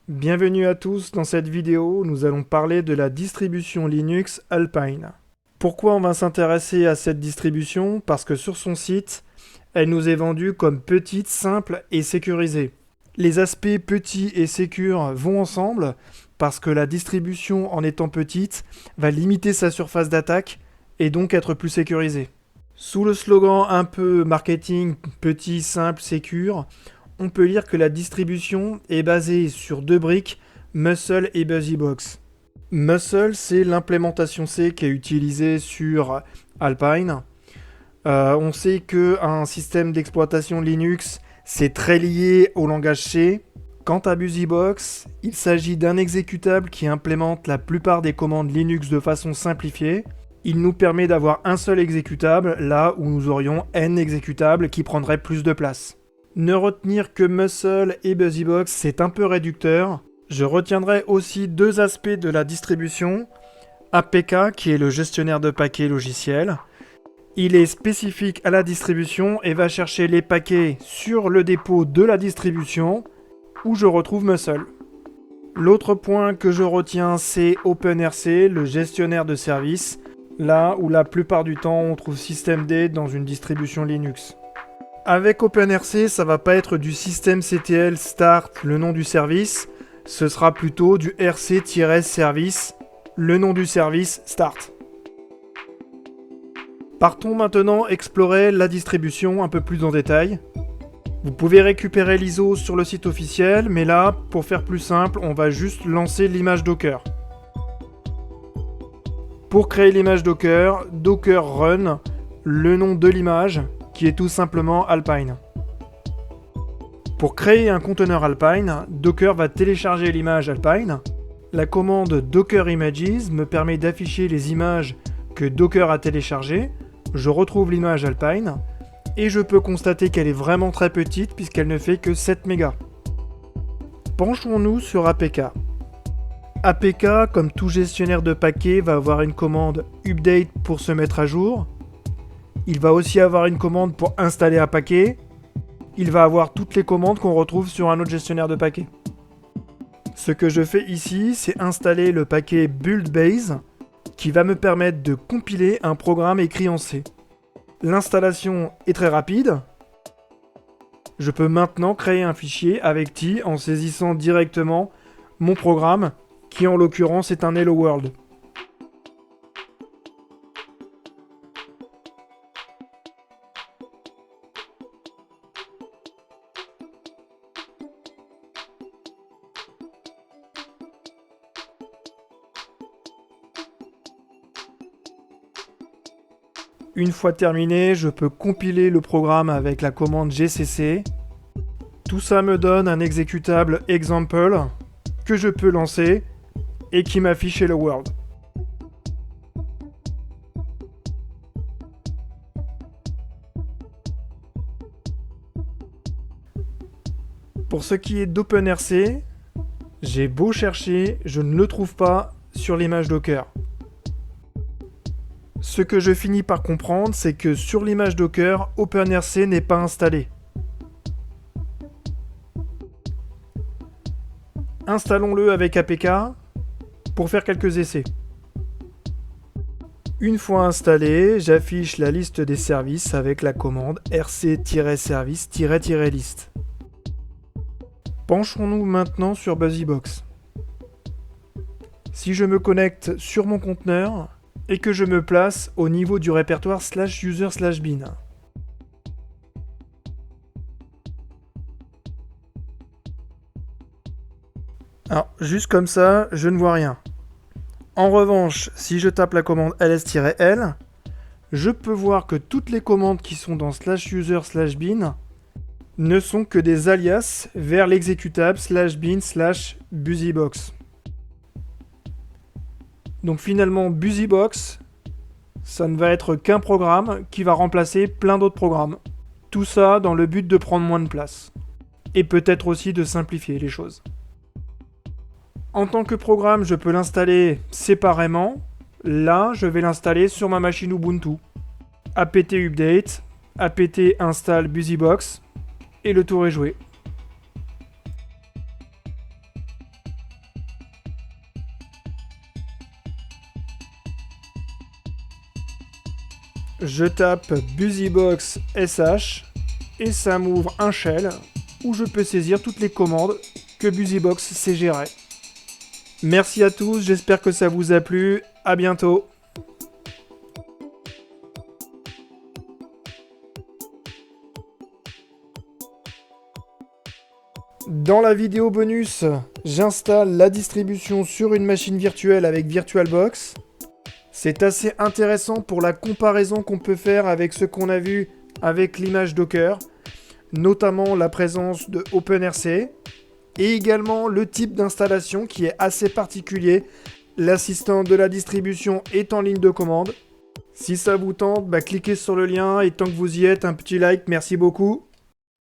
Bienvenue à tous, dans cette vidéo, nous allons parler de la distribution Linux Alpine. Pourquoi on va s'intéresser à cette distribution? Parce que sur son site, elle nous est vendue comme petite, simple et sécurisée. Les aspects petits et sécures vont ensemble, parce que la distribution, en étant petite, va limiter sa surface d'attaque et donc être plus sécurisée. Sous le slogan un peu marketing petit, simple, sécure, on peut lire que la distribution est basée sur deux briques, Muscle et BusyBox. Muscle, c'est l'implémentation C qui est utilisée sur Alpine. On sait qu'un système d'exploitation Linux, c'est très lié au langage C. Quant à BusyBox, il s'agit d'un exécutable qui implémente la plupart des commandes Linux de façon simplifiée. Il nous permet d'avoir un seul exécutable, là où nous aurions N exécutables qui prendraient plus de place. Ne retenir que Muscle et BusyBox, c'est un peu réducteur. Je retiendrai aussi deux aspects de la distribution. APK, qui est le gestionnaire de paquets logiciel. Il est spécifique à la distribution et va chercher les paquets sur le dépôt de la distribution, où je retrouve Muscle. L'autre point que je retiens, c'est OpenRC, le gestionnaire de service, là où la plupart du temps on trouve systemd dans une distribution Linux. Avec OpenRC, ça va pas être du systemctl start, le nom du service, ce sera plutôt du rc-service, le nom du service start. Partons maintenant explorer la distribution un peu plus en détail. Vous pouvez récupérer l'ISO sur le site officiel, mais là, pour faire plus simple, on va juste lancer l'image Docker. Pour créer l'image Docker, Docker run, le nom de l'image, qui est tout simplement Alpine. Pour créer un conteneur Alpine, Docker va télécharger l'image Alpine. La commande Docker Images me permet d'afficher les images que Docker a téléchargées. Je retrouve l'image Alpine et je peux constater qu'elle est vraiment très petite puisqu'elle ne fait que 7 mégas. Penchons-nous sur APK. APK, comme tout gestionnaire de paquets, va avoir une commande update pour se mettre à jour. Il va aussi avoir une commande pour installer un paquet. Il va avoir toutes les commandes qu'on retrouve sur un autre gestionnaire de paquets. Ce que je fais ici, c'est installer le paquet buildbase qui va me permettre de compiler un programme écrit en C. L'installation est très rapide. Je peux maintenant créer un fichier avec T en saisissant directement mon programme qui en l'occurrence est un Hello World. Une fois terminé, je peux compiler le programme avec la commande gcc. Tout ça me donne un exécutable example que je peux lancer et qui m'affiche Hello World. Pour ce qui est d'OpenRC, j'ai beau chercher, je ne le trouve pas sur l'image Docker. Ce que je finis par comprendre, c'est que sur l'image Docker, OpenRC n'est pas installé. Installons-le avec APK pour faire quelques essais. Une fois installé, j'affiche la liste des services avec la commande rc-service-list. Penchons-nous maintenant sur BusyBox. Si je me connecte sur mon conteneur et que je me place au niveau du répertoire /user/bin. Alors, juste comme ça, je ne vois rien. En revanche, si je tape la commande ls-l, je peux voir que toutes les commandes qui sont dans /user/bin ne sont que des alias vers l'exécutable /bin/busybox. Donc finalement, BusyBox, ça ne va être qu'un programme qui va remplacer plein d'autres programmes. Tout ça dans le but de prendre moins de place. Et peut-être aussi de simplifier les choses. En tant que programme, je peux l'installer séparément. Là, je vais l'installer sur ma machine Ubuntu. apt update, apt install BusyBox, et le tour est joué. je tape BusyBox SH et ça m'ouvre un shell où je peux saisir toutes les commandes que BusyBox sait gérer. Merci à tous, j'espère que ça vous a plu, à bientôt. Dans la vidéo bonus, j'installe la distribution sur une machine virtuelle avec VirtualBox. C'est assez intéressant pour la comparaison qu'on peut faire avec ce qu'on a vu avec l'image Docker, notamment la présence de OpenRC, et également le type d'installation qui est assez particulier. L'assistant de la distribution est en ligne de commande. Si ça vous tente, cliquez sur le lien et tant que vous y êtes, un petit like, merci beaucoup.